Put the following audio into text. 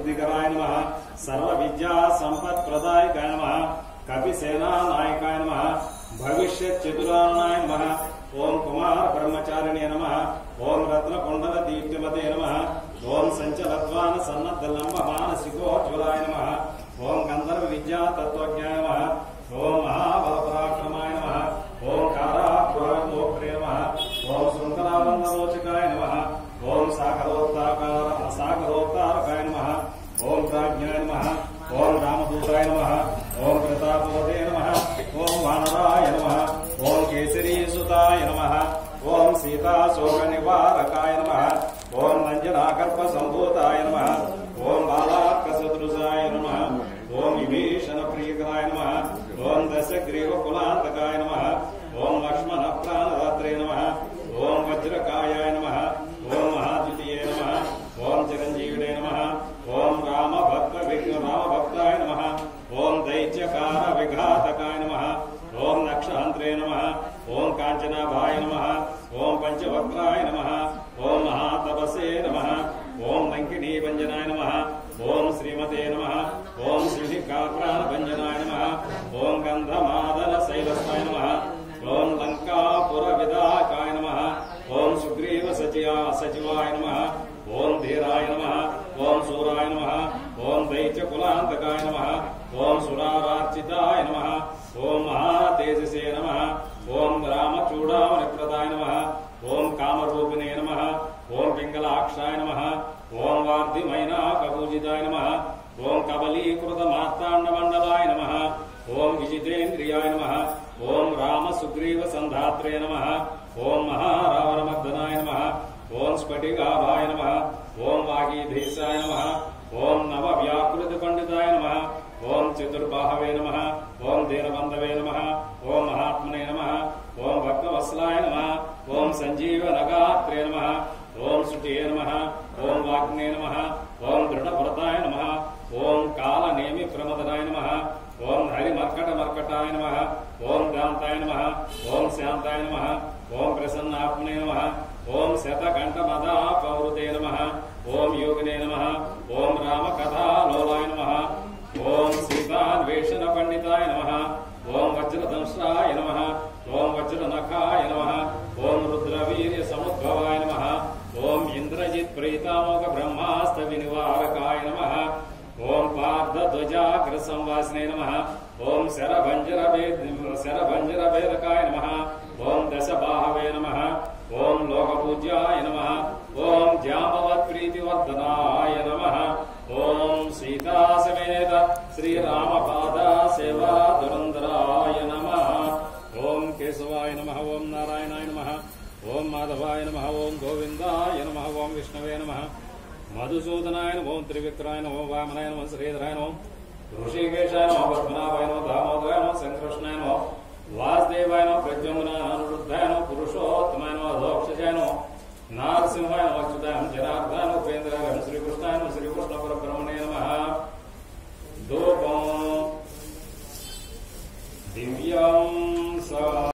बुद्धिकराय नमः सर्व विद्या संपत्प्रदायकाय नमः कपिसेना नायकाय नमः भविष्य चतुरानाय नमः ओम कुमार ब्रह्मचारिणे नमः ओम रत्नकुंडल दीप्तिमते नमः ओम संचलत्वान सन्नद्धलंब मानसिकोज्वलाय नमः ओम गंधर्व विद्या तत्वज्ञाय नमः ओम महाबलपराक्रमाय नमः ओम कारापुरमोक्षे नमः ओम शृंखलाबंधमोचकाय नमः ओम सागरोत्तारकाय नमः ओम प्राज्ञाय नमः ओम रामदूताय नमः ओम प्रतापवते नमः ओम वानराय नमः ओम केसरी सुताय नमः ओम सीता शोक निवारकाय नमः ओम अंजनाकल्प संभूताय नमः ओम बालाकसदृशाय नमः ओम विभीषण प्रियकराय नमः ओम दशग्रीव कुलांतकाय नमः ओम लक्ष्मण प्राणदात्रे नमः ओम वज्रकायाय नमः ओम महाद्वितीये नमः ओम चिरंजीविने नमः ओम रामभक्ताय नमः ओम दैत्यकार विघातकाय नमः ओम नक्षहंत्रे नमः ओम कांचनाभाय नमः ओम पंचवक्त्राय नमः ओम महातपसे नमः ओम लंकिनी भंजनाय नमः ओम श्रीमते नमः ओम श्रीकाप्राणभंजनाय नमः ओम गंधमादन शैलस्थाय नमः ओम लंकापुरविदाकाय नमः ओम सुग्रीव सचिवाय नमः ओम धीराय नमः ओम सूराय नमः ओम दैत्यकुलांतकाय नमः ओम सुरारार्चिताय नमः ओम महातेजसे नमः ओम रामचूडामणिप्रदाय नमः ओम कामरूपिणे नमः ओम पिंगलाक्षाय नमः ओम वार्धिमैनाकपूजिताय नमः ओम कबलीकृतमार्ताण्डमण्डलाय नमः ओम विजितेन्द्रियाय नमः ओम रामसुग्रीव संधात्रे नमः ओम महारावणमर्दनाय नमः ओम स्फटिकाभाय नमः ओम वागीधीशाय नमः ओम नवव्याकृतपंडिताय नमः ओम चतुर्बाहवे नमः ओम दीनबंधवे नमः ओम महात्मने नमः ओम भक्तवत्सलाय नमः ओम संजीवनगात्रे नमः ओम सुटिये नमः ओम वाग्ने नमः ओम दृढ़व्रताय नमः ओम कालनेमि प्रमदनाय नमः ओम हरिमर्कटमर्कटाय नमः ओम दान्ताय नमः ओम शान्ताय नमः ओम प्रसन्नात्मने नमः ओम शतकण्ठमदापवृते नमः ओम योगिने नमः ओम रामकथालोलाय नमः ओम सीतान्वेषण पंडिताय नमः ओम वज्रदंशाय नमः ओम वज्रनखाय नमः ओम रुद्रवीर्य समुद्भवाय नमः ओम इंद्रजित प्रीतामोघ ब्रह्मास्त्र विनिवारकाय नमः ओम पार्थध्वजाग्र संवासिने नमः ओम शरभंजरभेदकाय नमः ओम दशबाहवे नमः ओम लोकपूज्याय नमः ओम जाम्बवत्प्रीतिवर्धनाय नमः ओम सीता समेत श्रीरामपादा सेवा धुरंधराय नमः ओम केशवाय नमः ओम नारायणाय नमः ओम माधवाय नमः ओम गोविंदाय नमः ओम विष्णवे नमः मधुसूदनाय नमः ओम त्रिविक्राय नमः वामनाय नमः श्रीधराय नमः ऋषिकेशाय नमः पद्मनाभाय नमः दामोदराय नमः संकृष्णाय नमः वासुदेवाय नमः प्रद्युम्नाय नमः अनिरुद्धाय नमः पुरुषोत्तमाय नमः अधोक्षजाय नमः नारसिंहाय नमः अच्युताय नमः